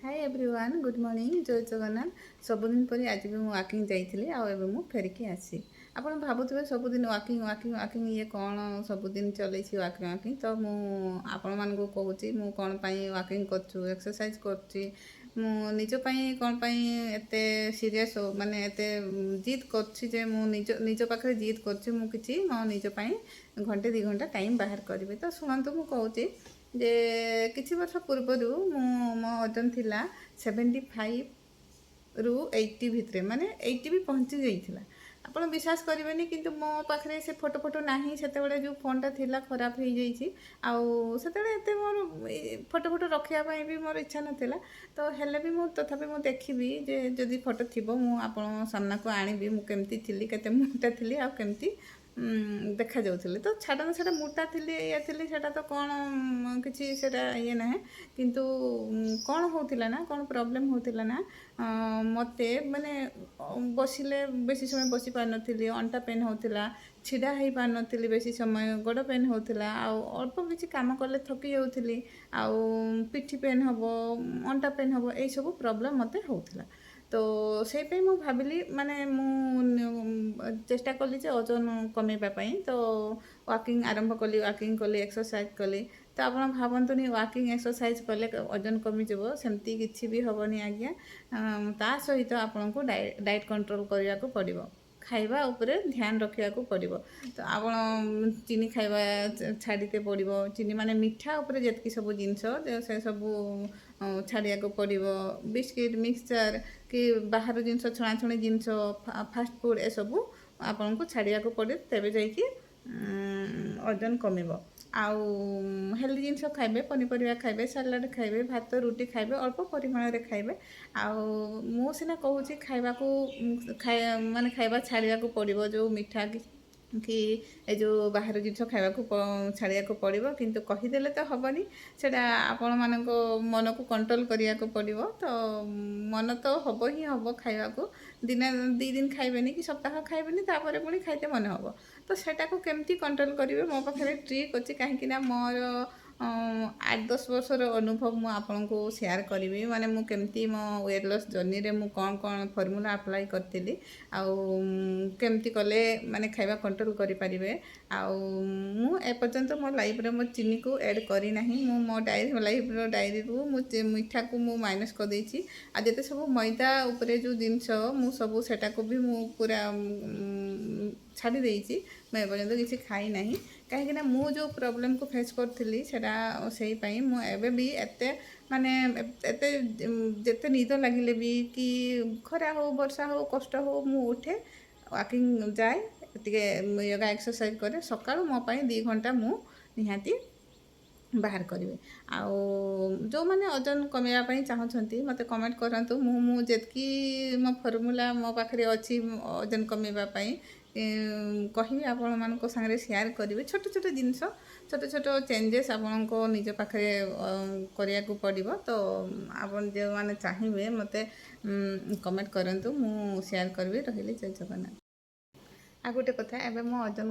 Hi everyone good morning जय जगन्नाथ। सबुदिन पर आज भी वाकिंग जाइली आउ फेरिकी आसी। आप भावुवे सबुदिन वाकिंग वाकिंग वाकिंग ये कौन सबुदिन चलती वाकिंग वाकिंग तो आपण मानक कहूँ मु कौन वाकिंग कर एक्सरसाइज कर निज कौन एत सीरीयस माने एत जिद कर निज पाखे जिद कर मो निज घंटे 2 घंटा टाइम बाहर करी तो शुणु मु कहूँ जे किछि वर्ष पूर्वर मो ओजन थिला 75 ରୁ 80 भितर माने 80 भी पहुँची जाइथिला। आपण विश्वास करेंगे किंतु मो पाखे से फोटो फोटो नहीं से जो फोनटा थिला खराब हो जाइए आते मोर फोटो फोटो रखापी भी मोर इच्छा नाला तो हेले भी मु तथापि मु देखी जे जदि फोटो थी मुझे सामना को आनी मुझे थी केते मोटा थी आमती देखा जाऊली तो छाड़ा से मोटा थी या थी से तो कौन किसी ये ना किंतु कौन होता ना कौन प्रोब्लेम होता ना मत माने बसिले बेसी समय बसी पार नी अंटा पेन होता छिड़ा हो पार नी बेसी समय गोड़ पेन होता अल्प किसी कम कले थकी जाऊली पिठी पेन हम अंटा पेन हम यही सब प्रोब्लेम मत होता तो से भाविली माने चेष्टा कली ओजन कमेवाई तो वाकिंग आरंभ कली वाकिंग कली एक्सरसाइज कली तो आप भावतुनि वाकिंग एक्सरसाइज कले ओजन कमिज सेमती किसी भी हेनी आज्ञा ता सहित आपन को डाइट कंट्रोल करने को पड़ो खाइबा उपरे ध्यान रखा पड़ो तो आप चीनी खाइबा छाड़ते पड़ो चीनी माने मीठा उपरे जितकी सब जिनस से सब छाड़िया को पड़ो बिस्किट मिक्सचर कि बाहर जिनस छणाछुणी जिनस फास्ट फूड ए सबू आपन को छाड़िया को पड़े तेरे जाइए ओजन कमिबो आउ हेल्दी जिनस खाइबे पनीपरिया खाइबे सलाड खाइबे भात रुटी खाइबे अल्प परिमाण रे खाइबे आउ मु सिना कहूँ खाइबा को माने खाइबा छाड़िया को पड़ो जो मीठा कि ए जो बाहर जिनस खाइबा को छाड़िया को पड़ो किंतु कहीदेले तो हेनी से आपण मान मन को कंट्रोल करने को पड़ो तो मन तो हम ही हम खाइबा को दिने 2 दिन खाइबेनी कि सप्ताह खाइबेनी तापर पुणी खाइते मन हम तो सेटा को केमती कंट्रोल करेंगे मो पाखे ट्रिक अच्छी कहीं मोर 8-10 वर्षर अनुभव मु आपन को शेयर करी माने मु केमती मो वेट लॉस जर्नी रे मु कौन कौन फॉर्मूला अप्लाई करती केमती कले माने खाइबा कंट्रोल करि परिबे मु एपर्यंत मो लाइफ रे मो चीनी को ऐड करी नहीं मो डायरी लाइफ रो डायरी रू मु मीठा को मु माइनस कर देछि आ जते सब मैदा उपरे जो जिनस मु सब सेटा को भी मु पूरा छाड़ी देछि मैं एपर्यंत किसी खाई नहीं कहीं मु जो प्रॉब्लम को फेस करी से मुझे भी एत माने एत जिते निद लगिले भी कि खरा हो वर्षा हो कष्ट हो मु उठे वाकिंग जाए टे योगा एक्सरसाइज करे सका मो 2 घंटा मु निहाती बाहर करेंगे आउ जो मैंने ओजन कमेवाई चाहते मत कमेंट करूँ मुझे मो फर्मूला मो पाखे अच्छी ओजन कमेवाई कहि आपण मान सागर सेयार करेंगे छोट छोट जिनस छोट छोट चेंजेस आपण को निज पाखे करने को पड़ो तो आप जो मैंने चाहिए मत कमेंट करूँ मु सेयार करी रही जय जगन्नाथ। आ गोटे कथा एवं मो ओजन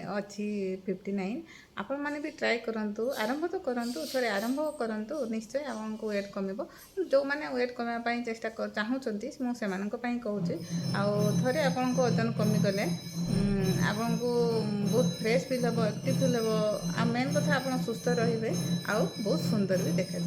अच्छी 59 आपण मैंने भी ट्राए करूँ आरंभ तो करूँ थे आरंभ करूँ निश्चय आपको वेट कमिबो जो मैंने वेट कमेवाई चेष्टा चाहूँगी मुझे कहूँ थे आपन को ओजन कमिगले आपन को बहुत फ्रेश फिल हम एक्टिव फिल हम आ मेन कथा आप सुस्थ रे आउ बहुत सुंदर भी देखा।